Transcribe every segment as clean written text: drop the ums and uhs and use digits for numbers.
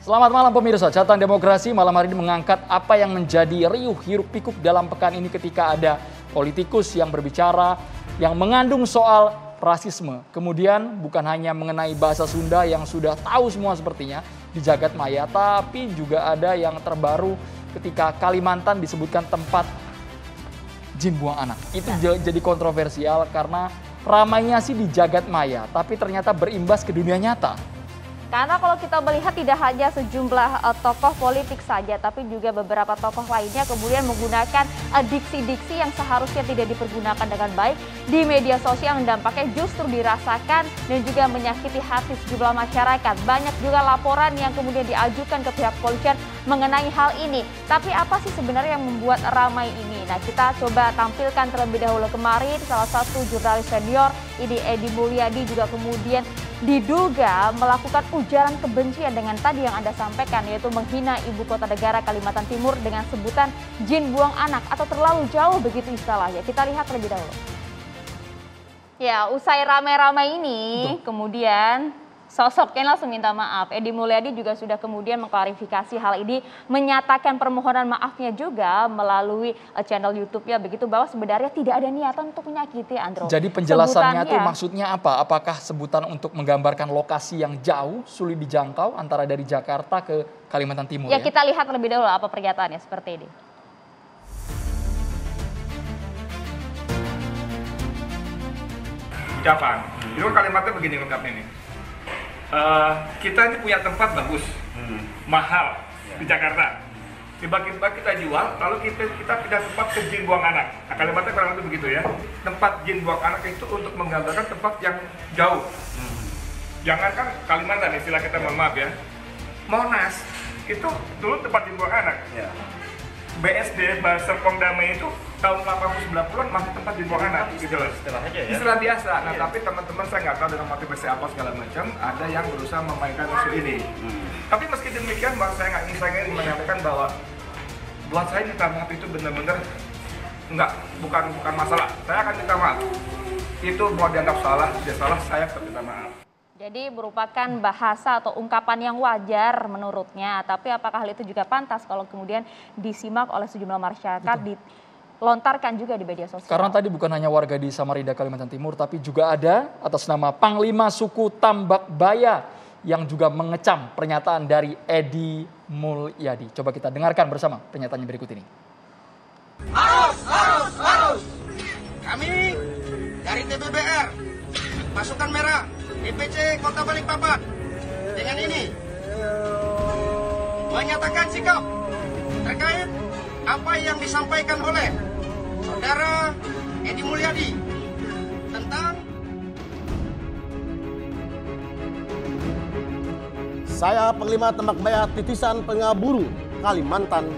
Selamat malam pemirsa, Catatan Demokrasi malam hari ini mengangkat apa yang menjadi riuh hiruk pikuk dalam pekan ini ketika ada politikus yang berbicara yang mengandung soal rasisme. Kemudian bukan hanya mengenai bahasa Sunda yang sudah tahu semua sepertinya di jagat maya, tapi juga ada yang terbaru ketika Kalimantan disebutkan tempat jin buang anak. Itu jadi kontroversial karena ramainya sih di jagat maya, tapi ternyata berimbas ke dunia nyata. Karena kalau kita melihat tidak hanya sejumlah tokoh politik saja, tapi juga beberapa tokoh lainnya kemudian menggunakan diksi-diksi yang seharusnya tidak dipergunakan dengan baik di media sosial yang dampaknya justru dirasakan dan juga menyakiti hati sejumlah masyarakat. Banyak juga laporan yang kemudian diajukan ke pihak kepolisian mengenai hal ini. Tapi apa sih sebenarnya yang membuat ramai ini? Nah, kita coba tampilkan terlebih dahulu kemarin salah satu jurnalis senior, ini Edi Mulyadi juga kemudian diduga melakukan ujaran kebencian dengan tadi yang Anda sampaikan, yaitu menghina ibu kota negara Kalimantan Timur dengan sebutan jin buang anak atau terlalu jauh begitu istilahnya. Kita lihat terlebih dahulu. Ya, usai ramai-ramai ini, kemudian sosoknya langsung minta maaf. Edi Mulyadi juga sudah kemudian mengklarifikasi hal ini, menyatakan permohonan maafnya juga melalui channel YouTube-nya begitu, bahwa sebenarnya tidak ada niatan untuk menyakiti, Andro. Jadi penjelasannya itu maksudnya apa? Apakah sebutan untuk menggambarkan lokasi yang jauh, sulit dijangkau antara dari Jakarta ke Kalimantan Timur? Ya, kita lihat lebih dahulu apa pernyataannya seperti ini. Ucapan, itu Kalimantan begini lengkapnya nih. Kita ini punya tempat bagus, mahal di Jakarta. Tiba-tiba kita jual, lalu kita pindah tempat ke jin buang anak. Nah, Kalimantan kurang lebih begitu ya. Tempat jin buang anak itu untuk menggambarkan tempat yang jauh. Jangankan Kalimantan, istilah kita, mohon maaf ya. Monas itu dulu tempat jin buang anak. BSD, Serpong Damai itu tahun 80-90-an masih tempat jin buang anak gitu loh. Istilah biasa. Nah, tapi teman-teman saya nggak tahu dengan motivasi apa segala macam, ada yang berusaha memainkan isu ini. Tapi meski demikian, saya ingin menyampaikan bahwa buat saya minta maaf itu benar-benar bukan masalah. Saya akan minta maaf. Itu mau dianggap salah, tidak salah, saya tetap minta maaf. Jadi merupakan bahasa atau ungkapan yang wajar menurutnya, tapi apakah hal itu juga pantas kalau kemudian disimak oleh sejumlah masyarakat, dilontarkan juga di media sosial? Karena tadi bukan hanya warga di Samarinda, Kalimantan Timur, tapi juga ada atas nama Panglima Suku Tambak Baya yang juga mengecam pernyataan dari Edi Mulyadi. Coba kita dengarkan bersama pernyataannya berikut ini. Harus! Kami dari TBBR, Pasukan Merah, DPC Kota Balikpapan, dengan ini menyatakan sikap terkait apa yang disampaikan oleh Saudara Edi Mulyadi tentang saya Panglima Tambak Baya Titisan Pengaburu Kalimantan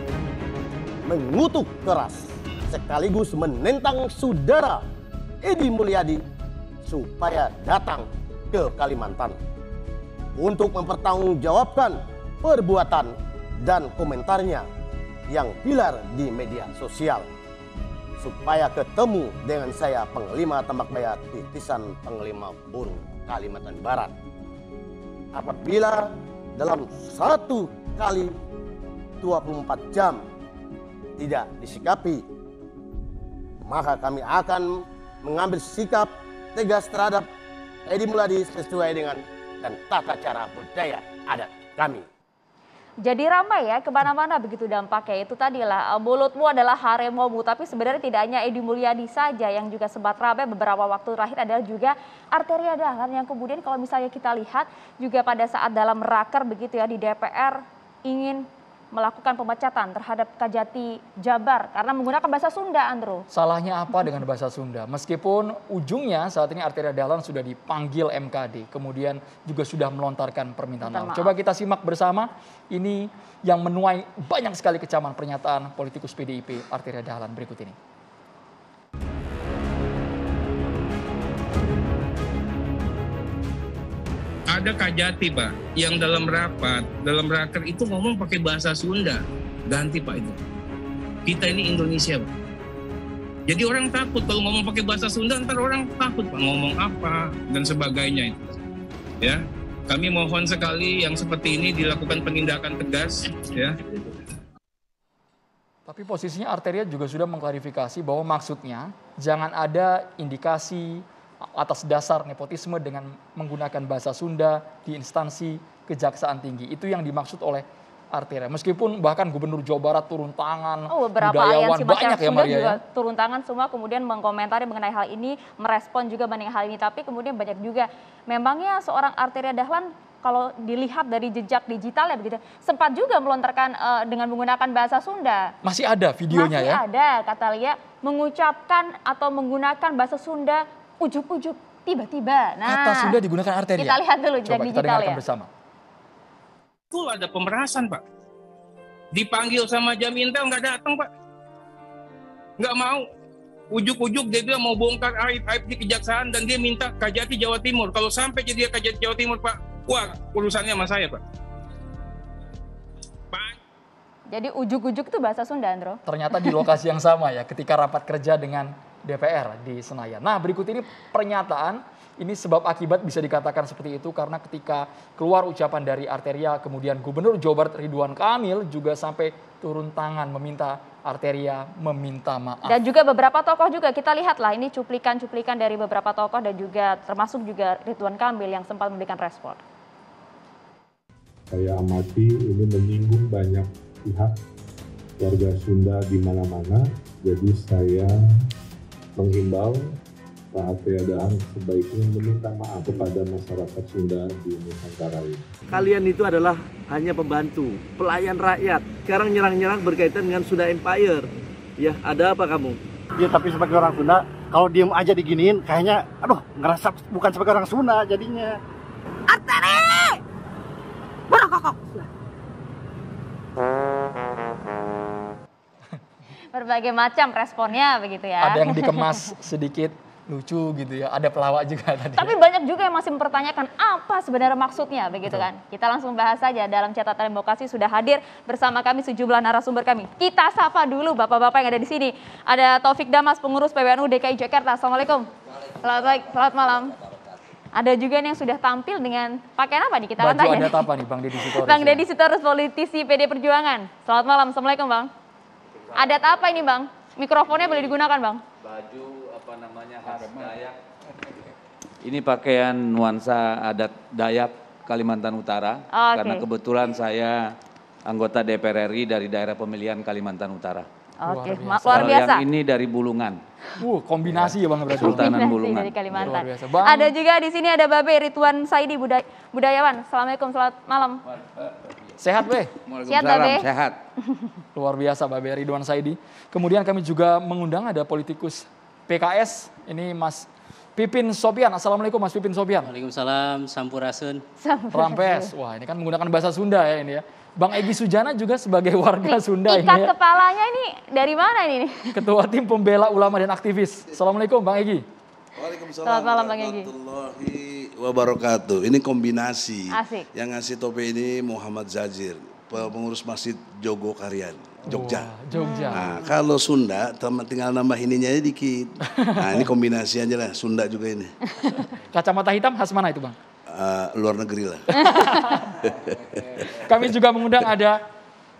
mengutuk keras sekaligus menentang Saudara Edi Mulyadi supaya datang ke Kalimantan untuk mempertanggungjawabkan perbuatan dan komentarnya yang pilar di media sosial, supaya ketemu dengan saya Panglima Tambak Baya Titisan Panglima Burung Kalimantan Barat. Apabila dalam 1 kali 24 jam tidak disikapi, maka kami akan mengambil sikap tegas terhadap Edi Mulyadi sesuai dengan dan tata cara budaya adat kami. Jadi ramai ya, kemana-mana begitu dampaknya. Itu tadilah, mulutmu adalah harimaumu. Tapi sebenarnya tidak hanya Edi Mulyadi saja yang juga sempat ramai beberapa waktu terakhir, adalah juga Arteria Dahlan yang kemudian kalau misalnya kita lihat juga pada saat dalam raker begitu ya di DPR ingin melakukan pemecatan terhadap Kajati Jabar karena menggunakan bahasa Sunda, Andro. Salahnya apa dengan bahasa Sunda? Meskipun ujungnya saat ini Arteria Dahlan sudah dipanggil MKD, kemudian juga sudah melontarkan permintaan maaf. Coba kita simak bersama, ini yang menuai banyak sekali kecaman pernyataan politikus PDIP Arteria Dahlan berikut ini. Ada Kajati, Pak, yang dalam raker itu ngomong pakai bahasa Sunda. Ganti, Pak, itu. Kita ini Indonesia, Pak. Jadi orang takut kalau ngomong pakai bahasa Sunda, ntar orang takut, Pak, ngomong apa dan sebagainya itu. Ya. Kami mohon sekali yang seperti ini dilakukan penindakan tegas, ya. Tapi posisinya Arteria juga sudah mengklarifikasi bahwa maksudnya jangan ada indikasi atas dasar nepotisme dengan menggunakan bahasa Sunda di instansi Kejaksaan Tinggi. Itu yang dimaksud oleh Arteria. Meskipun bahkan Gubernur Jawa Barat turun tangan, beberapa budayawan, aliansi banyak ya Maria juga ya? turun tangan semua kemudian mengkomentari mengenai hal ini, merespon juga mengenai hal ini. Tapi kemudian banyak juga, memangnya seorang Arteria Dahlan kalau dilihat dari jejak digital ya begitu, sempat juga melontarkan dengan menggunakan bahasa Sunda. Masih ada videonya Masih ya? ada, kata Lia, mengucapkan atau menggunakan bahasa Sunda ujuk-ujuk tiba-tiba. Nah, Kata Sunda digunakan Arteria. kita lihat dulu jejak Coba kita digital dengarkan ya. bersama. Itu ada pemerasan, Pak. Dipanggil sama Jamintel nggak datang, Pak. Nggak mau. Ujuk-ujuk dia bilang mau bongkar aib-aib di kejaksaan dan dia minta Kajati Jawa Timur. Kalau sampai jadi Kajati Jawa Timur, Pak, wah urusannya sama saya, Pak. Jadi ujuk-ujuk itu bahasa Sunda, Andro? Ternyata di lokasi yang sama ya, ketika rapat kerja dengan DPR di Senayan. Nah, berikut ini pernyataan. Ini sebab akibat bisa dikatakan seperti itu karena ketika keluar ucapan dari Arteria, kemudian Gubernur Jawa Barat Ridwan Kamil juga sampai turun tangan meminta Arteria meminta maaf. Dan juga beberapa tokoh juga, kita lihatlah ini cuplikan-cuplikan dari beberapa tokoh dan juga termasuk juga Ridwan Kamil yang sempat memberikan respon. Saya amati ini menyinggung banyak pihak warga Sunda di mana-mana, jadi saya menghimbau Pak Arteria Dahlan sebaiknya meminta maaf kepada masyarakat Sunda di Nusantara ini. Kalian itu adalah hanya pembantu, pelayan rakyat. Sekarang nyerang-nyerang berkaitan dengan Sunda Empire. Ya, ada apa kamu? Ya tapi sebagai orang Sunda, kalau diem aja diginiin, kayaknya, aduh, ngerasa bukan sebagai orang Sunda jadinya. Arteria! Borokokok! Berbagai macam responnya begitu ya. Ada yang dikemas sedikit lucu gitu ya, ada pelawak juga tadi. Tapi banyak juga yang masih mempertanyakan apa sebenarnya maksudnya begitu kan. Kita langsung bahas saja, dalam catatan demokrasi sudah hadir bersama kami sejumlah narasumber kami. Kita sapa dulu bapak-bapak yang ada di sini. Ada Taufik Damas, pengurus PWNU DKI Jakarta. Assalamualaikum. Selamat malam. Ada juga nih yang sudah tampil dengan pakaian apa nih, kita Baju tanya. adat apa nih Bang Deddy Sitorus? Bang Deddy Sitorus, politisi PD Perjuangan. Selamat malam, Assalamualaikum Bang. Adat apa ini Bang? Mikrofonnya boleh digunakan Bang. Baju apa namanya khas Dayak. Ini pakaian nuansa adat Dayak Kalimantan Utara. Karena kebetulan saya anggota DPR RI dari daerah pemilihan Kalimantan Utara. Luar biasa. Yang ini dari Bulungan. Kombinasi ya Bang berarti. Sultanan Bulungan. Dari Kalimantan. Bang. Ada juga di sini ada Babe Ridwan Saidi, budayawan. Assalamualaikum, selamat malam. Sehat Be? Sehat Babe. Sehat. Luar biasa Babe Ridwan Saidi. Kemudian kami juga mengundang ada politikus PKS, ini Mas Pipin Sopian. Assalamualaikum Mas Pipin Sopian. Waalaikumsalam, Sampurasun. Rampes. Wah ini kan menggunakan bahasa Sunda ya ini ya. Bang Egy Sujana juga sebagai warga Sunda ini Ikat ya. kepalanya ini dari mana ini? Ketua Tim Pembela Ulama dan Aktivis. Assalamualaikum Bang Egy. Waalaikumsalam Selamat malam Bang Egy. warahmatullahi wabarakatuh. Ini kombinasi. Asik. Yang ngasih topi ini Muhammad Zajir, pengurus Masjid Jogokarian, Jogja. Jogja. Nah, kalau Sunda tinggal nambah ininya aja dikit. Nah, ini kombinasi aja lah, Sunda juga ini. Kacamata hitam khas mana itu Bang? Luar negeri lah. Kami juga mengundang ada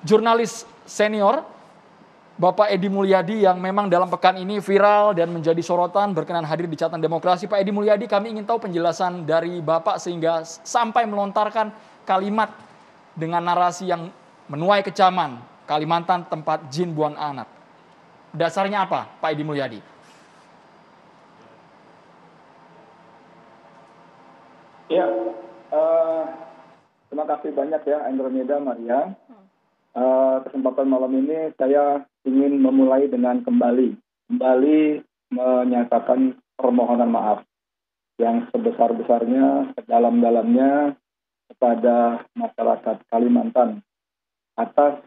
jurnalis senior Bapak Edi Mulyadi yang memang dalam pekan ini viral dan menjadi sorotan berkenan hadir di catatan demokrasi. Pak Edi Mulyadi, kami ingin tahu penjelasan dari Bapak sehingga sampai melontarkan kalimat dengan narasi yang menuai kecaman. Kalimantan tempat jin buang anak. Dasarnya apa Pak Edi Mulyadi? Ya, terima kasih banyak ya Andromeda Maria. Kesempatan malam ini saya ingin memulai dengan kembali menyatakan permohonan maaf yang sebesar-besarnya, sedalam-dalamnya kepada masyarakat Kalimantan atas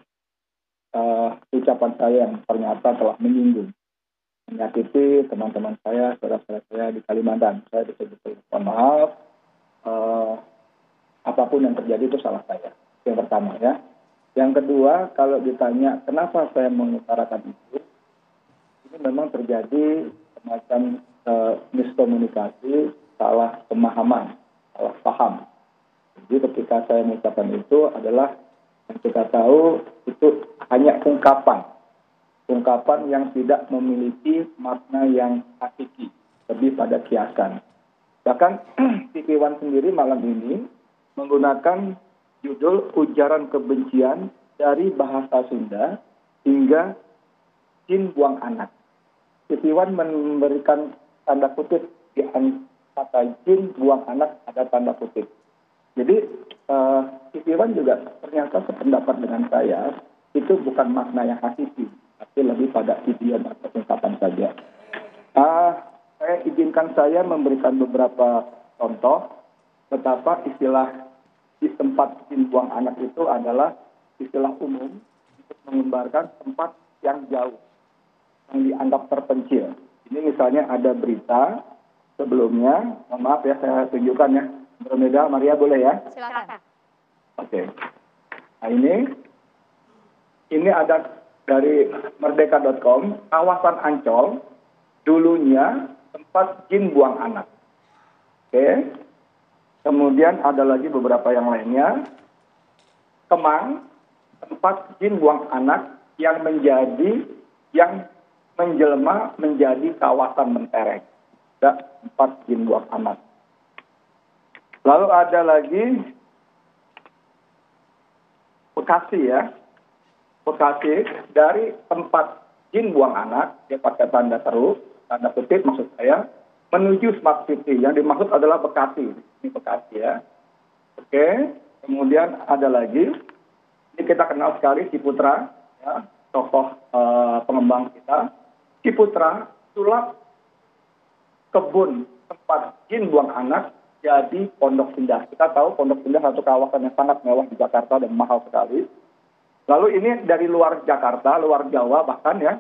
ucapan saya yang ternyata telah menyinggung, menyakiti teman-teman saya, saudara-saudara saya di Kalimantan. Saya betul-betul mohon maaf. Apapun yang terjadi itu salah saya. Yang pertama ya. Yang kedua, kalau ditanya kenapa saya mengutarakan itu, ini memang terjadi semacam miskomunikasi, salah pemahaman, salah paham. Jadi ketika saya mengucapkan itu adalah yang kita tahu itu hanya ungkapan yang tidak memiliki makna yang hakiki, lebih pada kiasan. Bahkan TV One sendiri malam ini menggunakan judul ujaran kebencian dari bahasa Sunda hingga jin buang anak. TV One memberikan tanda kutip di kata jin buang anak ada tanda kutip. Jadi TV One juga ternyata sependapat dengan saya, itu bukan makna yang hakiki, tapi lebih pada idiom atau ungkapan saja. Saya izinkan saya memberikan beberapa contoh betapa istilah di tempat jin buang anak itu adalah istilah umum untuk menggambarkan tempat yang jauh, yang dianggap terpencil. Ini misalnya ada berita sebelumnya, mohon maaf ya saya tunjukkan ya. Andromeda, Maria boleh ya? Silakan. Oke. Nah ini ada dari merdeka.com, kawasan Ancol dulunya tempat jin buang anak. Oke. Kemudian ada lagi beberapa yang lainnya. Kemang, tempat jin buang anak yang menjelma menjadi kawasan mentereng. Ada tempat jin buang anak. Lalu ada lagi Bekasi ya. Bekasi dari tempat jin buang anak, dia pakai tanda seru, tanda kutip maksud saya, menuju Smart City. Yang dimaksud adalah Bekasi. Ini Bekasi ya. Oke. Kemudian ada lagi, ini kita kenal sekali Ciputra, ya, tokoh pengembang kita. Ciputra sulap kebun tempat jin buang anak jadi Pondok Indah. Kita tahu Pondok Indah satu kawasan yang sangat mewah di Jakarta dan mahal sekali. Lalu ini dari luar Jakarta, luar Jawa bahkan ya,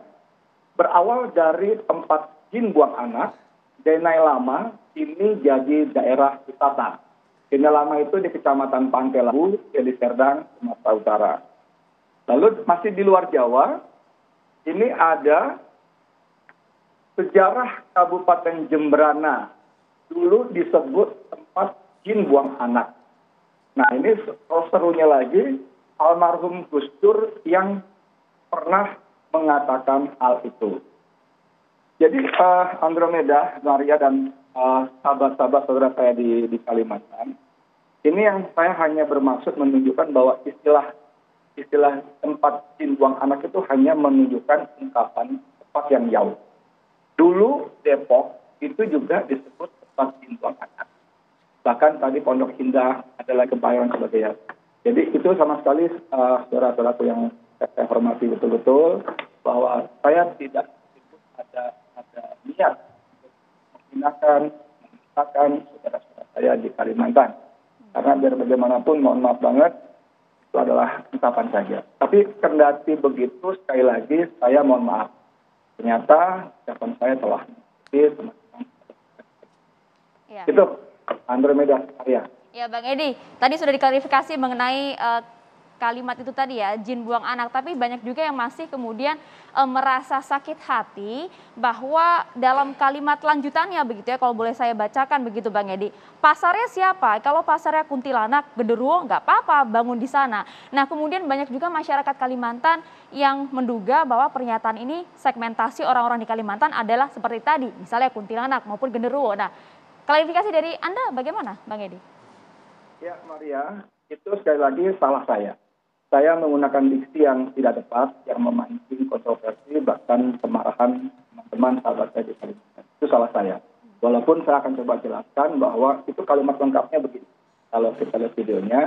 berawal dari tempat jin buang anak, Denai Lama ini jadi daerah wisata. Denai Lama itu di Kecamatan Pantai Labu, di Serdang, Sumatera Utara. Lalu masih di luar Jawa, ini ada sejarah Kabupaten Jembrana. Dulu disebut tempat jin buang anak. Nah ini serunya lagi, almarhum Gus Dur yang pernah mengatakan hal itu. Jadi Andromeda, Maria dan sahabat-sahabat saudara saya di Kalimantan, ini yang saya hanya bermaksud menunjukkan bahwa istilah tempat jin buang anak itu hanya menunjukkan ungkapan tempat yang jauh. Dulu Depok itu juga disebut tempat jin buang anak. Bahkan tadi Pondok Indah adalah Kebayoran sebagainya. Jadi itu sama sekali saudara-saudaraku yang saya hormati betul-betul bahwa saya tidak ada niat untuk menggunakan, memisahkan saudara-saudara saya di Kalimantan. Karena biar bagaimanapun, mohon maaf banget, itu adalah ungkapan saja. Tapi kendati begitu, sekali lagi saya mohon maaf. Ternyata ucapan saya telah teman-teman. Ya. Itu Andromeda Maria. Ya Bang Edi, tadi sudah diklarifikasi mengenai kalimat itu tadi ya, jin buang anak. Tapi banyak juga yang masih kemudian merasa sakit hati bahwa dalam kalimat lanjutannya begitu ya, kalau boleh saya bacakan begitu Bang Edi. Pasarnya siapa? Kalau pasarnya kuntilanak, genderuwo nggak apa-apa bangun di sana. Nah kemudian banyak juga masyarakat Kalimantan yang menduga bahwa pernyataan ini segmentasi orang-orang di Kalimantan adalah seperti tadi, misalnya kuntilanak maupun genderuwo. Nah klarifikasi dari Anda bagaimana Bang Edi? Ya Maria, itu sekali lagi salah saya. Saya menggunakan diksi yang tidak tepat, yang memancing kontroversi, bahkan kemarahan teman-teman sahabat saya di Kalimantan. Itu salah saya. Walaupun saya akan coba jelaskan bahwa itu kalimat lengkapnya begini. Kalau kita lihat videonya,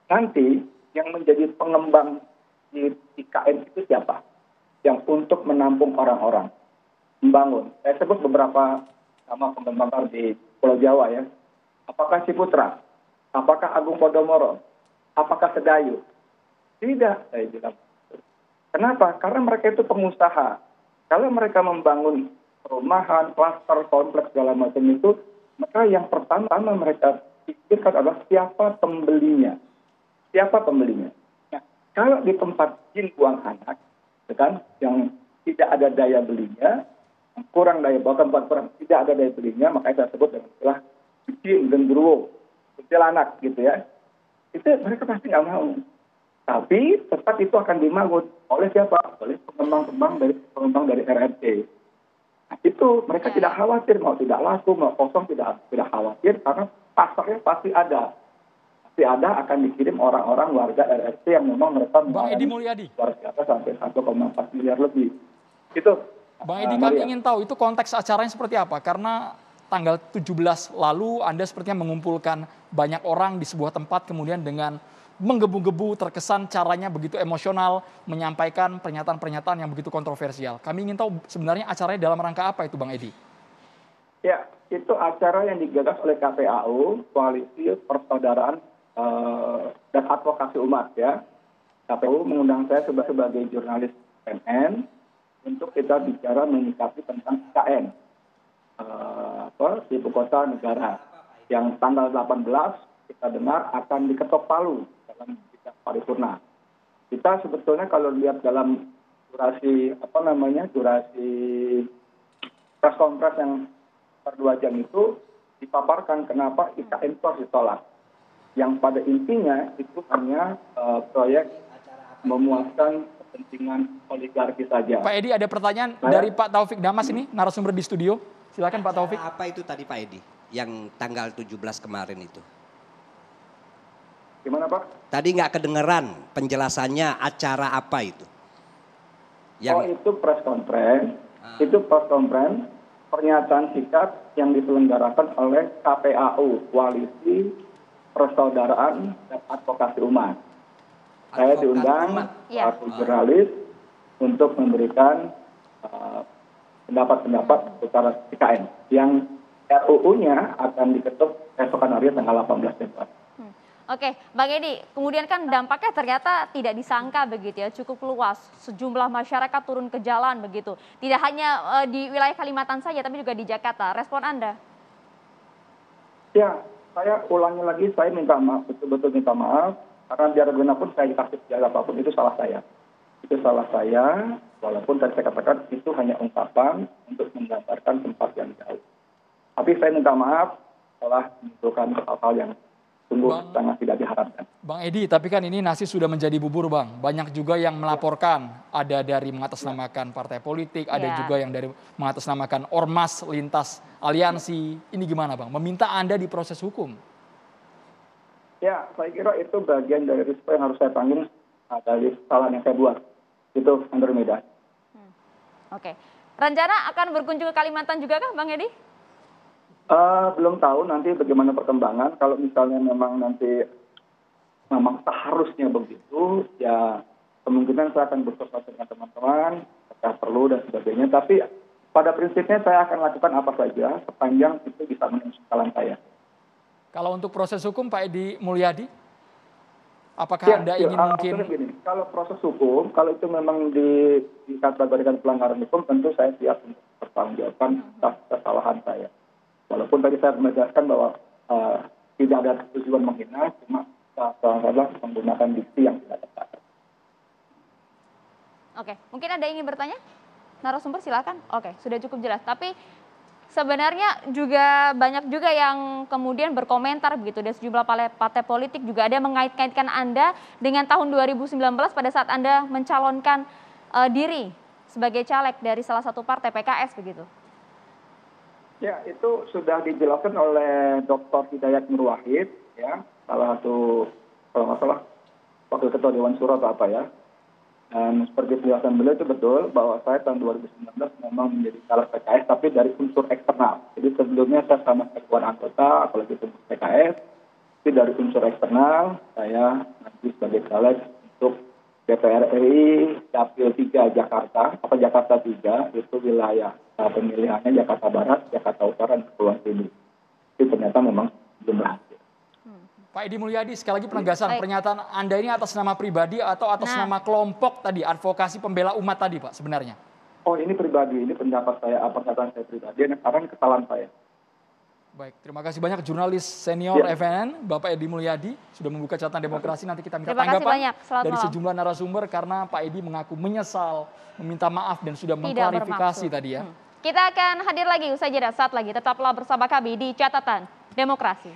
nanti yang menjadi pengembang di IKN itu siapa? Yang untuk menampung orang-orang, membangun. Saya sebut beberapa nama pengembang di Pulau Jawa ya. Apakah Ciputra? Apakah Agung Podomoro? Apakah Sedayu? Tidak, saya bilang. Kenapa? Karena mereka itu pengusaha. Kalau mereka membangun perumahan, klaster, kompleks, segala macam itu, maka yang pertama mereka pikirkan adalah siapa pembelinya. Siapa pembelinya? Nah, kalau di tempat jin buang anak, kan, yang tidak ada daya belinya, kurang daya, bahkan kurang, tidak ada daya belinya, makanya saya sebut dengan istilah jin genderuwo. kuntilanak gitu ya. Itu mereka pasti nggak mau. Tapi tetap itu akan dimangut oleh siapa? Oleh pengembang dari RRT. Nah, itu mereka tidak khawatir mau tidak laku, mau kosong tidak khawatir karena pasarnya pasti ada. Pasti ada akan dikirim orang-orang warga RRT yang memang mereka Bang Edi Mulyadi luar biasa sampai 1,4 miliar lebih. Itu Bang Edi, kami ingin tahu itu konteks acaranya seperti apa? Karena tanggal 17 lalu Anda sepertinya mengumpulkan banyak orang di sebuah tempat kemudian dengan menggebu-gebu, terkesan caranya begitu emosional, menyampaikan pernyataan-pernyataan yang begitu kontroversial. Kami ingin tahu sebenarnya acaranya dalam rangka apa itu Bang Edi? Ya, itu acara yang digagas oleh KPAU, Koalisi Persaudaraan dan Advokasi Umat ya. KPAU mengundang saya sebagai jurnalis CNN untuk kita bicara menyikapi tentang IKN di ibu kota negara yang tanggal 18 kita dengar akan diketok palu dalam sidang paripurna. Kita sebetulnya kalau lihat dalam durasi press conference yang per 2 jam itu dipaparkan kenapa IKN itu harus ditolak. Yang pada intinya itu hanya proyek memuaskan kepentingan oligarki saja. Pak Edi, ada pertanyaan dari Pak Taufik Damas ini, narasumber di studio. Silakan Pak Taufik. Apa itu tadi Pak Edi yang tanggal 17 kemarin itu? Gimana Pak? Tadi nggak kedengeran penjelasannya acara apa itu? Itu press conference. Itu press conference pernyataan sikap yang diselenggarakan oleh KPAU, Koalisi Persaudaraan dan Advokasi Umat. Saya diundang satu jurnalis untuk memberikan pendapat-pendapat seputar IKN yang RUU-nya akan diketuk esokan hari tanggal 18 Februari. Oke, Bang Edi, kemudian kan dampaknya ternyata tidak disangka begitu ya, cukup luas. Sejumlah masyarakat turun ke jalan begitu. Tidak hanya di wilayah Kalimantan saja, tapi juga di Jakarta. Respon Anda? Ya, saya ulangi lagi, saya minta maaf, betul-betul minta maaf. Karena biar bagaimanapun saya dikasih jalan apapun, itu salah saya. Itu salah saya, walaupun tadi saya katakan itu hanya ungkapan untuk menggambarkan tempat yang jauh. Tapi saya minta maaf telah menimbulkan hal-hal yang sungguh sangat tidak diharapkan. Bang Edi, tapi kan ini nasi sudah menjadi bubur Bang. Banyak juga yang melaporkan, ada dari mengatasnamakan partai politik, ada juga yang dari mengatasnamakan ormas lintas aliansi. Ini gimana Bang? Meminta Anda diproses hukum? Ya, saya kira itu bagian dari risiko yang harus saya tanggung dari kesalahan yang saya buat. Itu Andromeda. Oke. Rencana akan berkunjung ke Kalimantan juga kah Bang Edi? Belum tahu nanti bagaimana perkembangan. Kalau misalnya memang nanti seharusnya begitu, ya kemungkinan saya akan berkonsultasi dengan teman-teman, apakah perlu dan sebagainya. Tapi pada prinsipnya saya akan lakukan apa saja sepanjang itu bisa memenuhi kesalahan saya. Kalau untuk proses hukum Pak Edi Mulyadi, apakah Anda ingin mungkin... Begini, kalau proses hukum, kalau itu memang dikategorikan pelanggaran hukum, tentu saya siap untuk bertanggung jawab kesalahan saya. Walaupun tadi saya menegaskan bahwa tidak ada tujuan menghina, cuma adalah menggunakan diksi yang tidak tepat. Oke, mungkin ada yang ingin bertanya? Narasumber silakan. Oke, sudah cukup jelas. Tapi sebenarnya juga banyak juga yang kemudian berkomentar begitu. Dan sejumlah partai politik juga ada yang mengait-kaitkan Anda dengan tahun 2019 pada saat Anda mencalonkan diri sebagai caleg dari salah satu partai PKS begitu. Ya, itu sudah dijelaskan oleh Dr. Hidayat Nur Wahid, ya, salah satu, kalau nggak salah, wakil ketua Dewan Syuro atau apa ya. Dan seperti penjelasan beliau itu betul bahwa saya tahun 2019 memang menjadi caleg PKS, tapi dari unsur eksternal. Jadi sebelumnya saya sama bukan anggota, apalagi itu PKS, tapi dari unsur eksternal saya nanti sebagai caleg untuk DPR RI Dapil 3 Jakarta, Jakarta 3, itu wilayah pemilihannya Jakarta Barat, Jakarta Utara, dan Kepulauan Seribu. Itu ternyata memang belum berhasil. Pak Edi Mulyadi, sekali lagi penegasan pernyataan Anda ini atas nama pribadi atau atas nama kelompok tadi, advokasi pembela umat tadi Pak sebenarnya? Oh ini pribadi, ini pendapat saya, pernyataan saya pribadi, karena kesalahan saya. Baik, terima kasih banyak jurnalis senior FNN, Bapak Edi Mulyadi, sudah membuka catatan demokrasi. Nanti kita minta tanggapan dari sejumlah narasumber karena Pak Edi mengaku menyesal, meminta maaf dan sudah mengklarifikasi tadi ya. Kita akan hadir lagi usai jeda saat lagi. Tetaplah bersama kami di Catatan Demokrasi.